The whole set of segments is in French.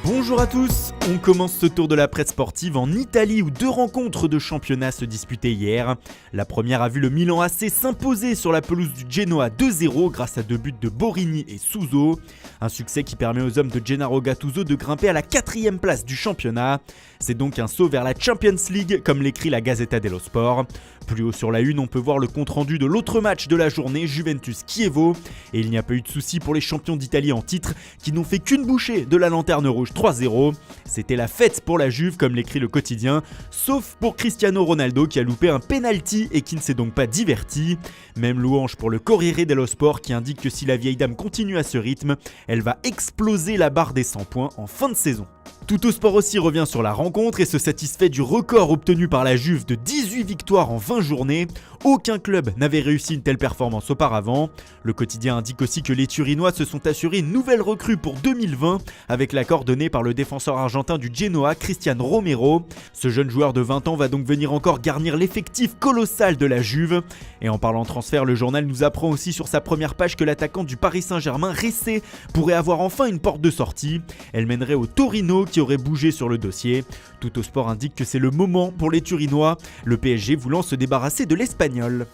Bonjour à tous, on commence ce tour de la presse sportive en Italie où deux rencontres de championnat se disputaient hier. La première a vu le Milan AC s'imposer sur la pelouse du Genoa 2-0 grâce à deux buts de Borini et Suso. Un succès qui permet aux hommes de Gennaro Gattuso de grimper à la 4e place du championnat. C'est donc un saut vers la Champions League comme l'écrit la Gazzetta dello Sport. Plus haut sur la une, on peut voir le compte-rendu de l'autre match de la journée, Juventus-Chievo. Et il n'y a pas eu de souci pour les champions d'Italie en titre qui n'ont fait qu'une bouchée de la lanterne rouge 3-0. C'était la fête pour la Juve comme l'écrit le quotidien, sauf pour Cristiano Ronaldo qui a loupé un penalty et qui ne s'est donc pas diverti. Même louange pour le Corriere dello Sport qui indique que si la vieille dame continue à ce rythme, elle va exploser la barre des 100 points en fin de saison. Tuttosport aussi revient sur la rencontre et se satisfait du record obtenu par la Juve de 18 victoires en 20 journées. Aucun club n'avait réussi une telle performance auparavant. Le quotidien indique aussi que les Turinois se sont assurés une nouvelle recrue pour 2020 avec l'accord donné par le défenseur argentin du Genoa, Cristian Romero. Ce jeune joueur de 20 ans va donc venir encore garnir l'effectif colossal de la Juve. Et en parlant transfert, le journal nous apprend aussi sur sa première page que l'attaquant du Paris Saint-Germain, Ressé, pourrait avoir enfin une porte de sortie. Elle mènerait au Torino qui aurait bougé sur le dossier. Tuttosport indique que c'est le moment pour les Turinois, le PSG voulant se débarrasser de l'Espagnol.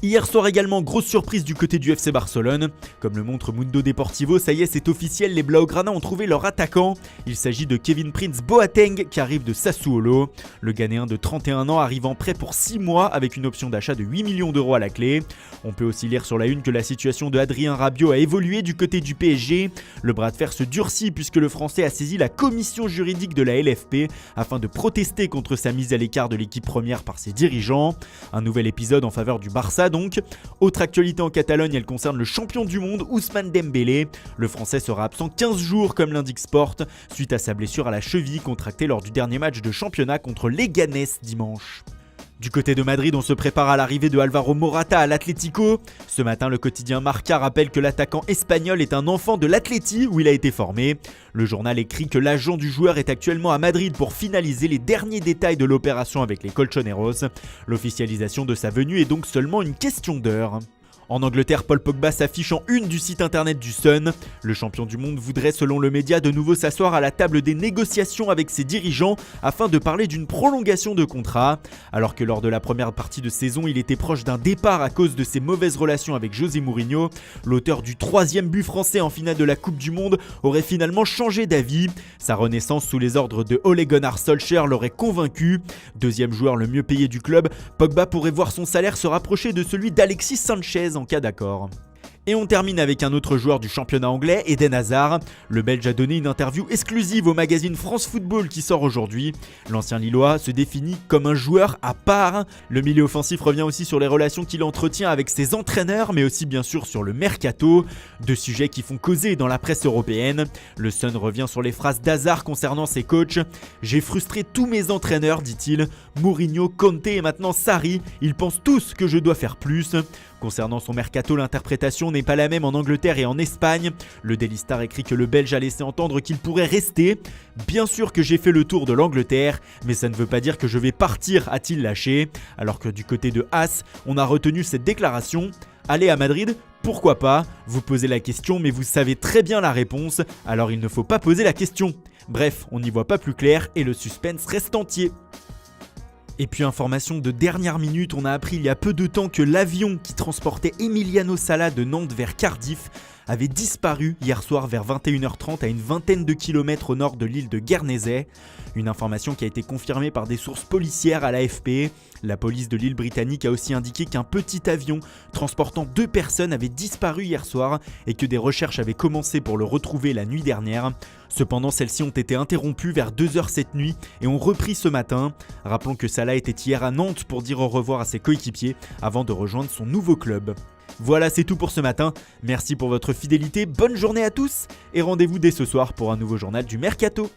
Hier soir également, grosse surprise du côté du FC Barcelone. Comme le montre Mundo Deportivo, ça y est, c'est officiel, les Blaugrana ont trouvé leur attaquant. Il s'agit de Kevin Prince Boateng qui arrive de Sassuolo. Le Ghanéen de 31 ans arrive en prêt pour 6 mois avec une option d'achat de 8 millions d'euros à la clé. On peut aussi lire sur la une que la situation de Adrien Rabiot a évolué du côté du PSG. Le bras de fer se durcit puisque le Français a saisi la commission juridique de la LFP afin de protester contre sa mise à l'écart de l'équipe première par ses dirigeants. Un nouvel épisode en faveur du Barça donc. Autre actualité en Catalogne, elle concerne le champion du monde Ousmane Dembélé. Le Français sera absent 15 jours comme l'indique Sport suite à sa blessure à la cheville contractée lors du dernier match de championnat contre Leganés dimanche. Du côté de Madrid, on se prépare à l'arrivée de Alvaro Morata à l'Atlético. Ce matin, le quotidien Marca rappelle que l'attaquant espagnol est un enfant de l'Atleti où il a été formé. Le journal écrit que l'agent du joueur est actuellement à Madrid pour finaliser les derniers détails de l'opération avec les Colchoneros. L'officialisation de sa venue est donc seulement une question d'heure. En Angleterre, Paul Pogba s'affiche en une du site internet du Sun. Le champion du monde voudrait, selon le média, de nouveau s'asseoir à la table des négociations avec ses dirigeants afin de parler d'une prolongation de contrat. Alors que lors de la première partie de saison, il était proche d'un départ à cause de ses mauvaises relations avec José Mourinho, l'auteur du 3e but français en finale de la Coupe du Monde aurait finalement changé d'avis. Sa renaissance sous les ordres de Ole Gunnar Solskjaer l'aurait convaincu. Deuxième joueur le mieux payé du club, Pogba pourrait voir son salaire se rapprocher de celui d'Alexis Sanchez en cas d'accord. Et on termine avec un autre joueur du championnat anglais, Eden Hazard. Le Belge a donné une interview exclusive au magazine France Football qui sort aujourd'hui. L'ancien Lillois se définit comme un joueur à part. Le milieu offensif revient aussi sur les relations qu'il entretient avec ses entraîneurs, mais aussi bien sûr sur le mercato. Deux sujets qui font causer dans la presse européenne. Le Sun revient sur les phrases d'Hazard concernant ses coachs. « J'ai frustré tous mes entraîneurs, dit-il. Mourinho, Conte et maintenant Sarri. Ils pensent tous que je dois faire plus. » Concernant son mercato, l'interprétation n'est pas la même en Angleterre et en Espagne. Le Daily Star écrit que le Belge a laissé entendre qu'il pourrait rester. « Bien sûr que j'ai fait le tour de l'Angleterre, mais ça ne veut pas dire que je vais partir », a-t-il lâché. Alors que du côté de As, on a retenu cette déclaration. « Aller à Madrid ? Pourquoi pas ? Vous posez la question, mais vous savez très bien la réponse, alors il ne faut pas poser la question. » Bref, on n'y voit pas plus clair et le suspense reste entier. Et puis information de dernière minute, on a appris il y a peu de temps que l'avion qui transportait Emiliano Sala de Nantes vers Cardiff avait disparu hier soir vers 21h30 à une vingtaine de kilomètres au nord de l'île de Guernesey. Une information qui a été confirmée par des sources policières à l'AFP. La police de l'île britannique a aussi indiqué qu'un petit avion transportant 2 personnes avait disparu hier soir et que des recherches avaient commencé pour le retrouver la nuit dernière. Cependant, celles-ci ont été interrompues vers 2h cette nuit et ont repris ce matin. Rappelons que Salah était hier à Nantes pour dire au revoir à ses coéquipiers avant de rejoindre son nouveau club. Voilà, c'est tout pour ce matin. Merci pour votre fidélité, bonne journée à tous et rendez-vous dès ce soir pour un nouveau journal du Mercato.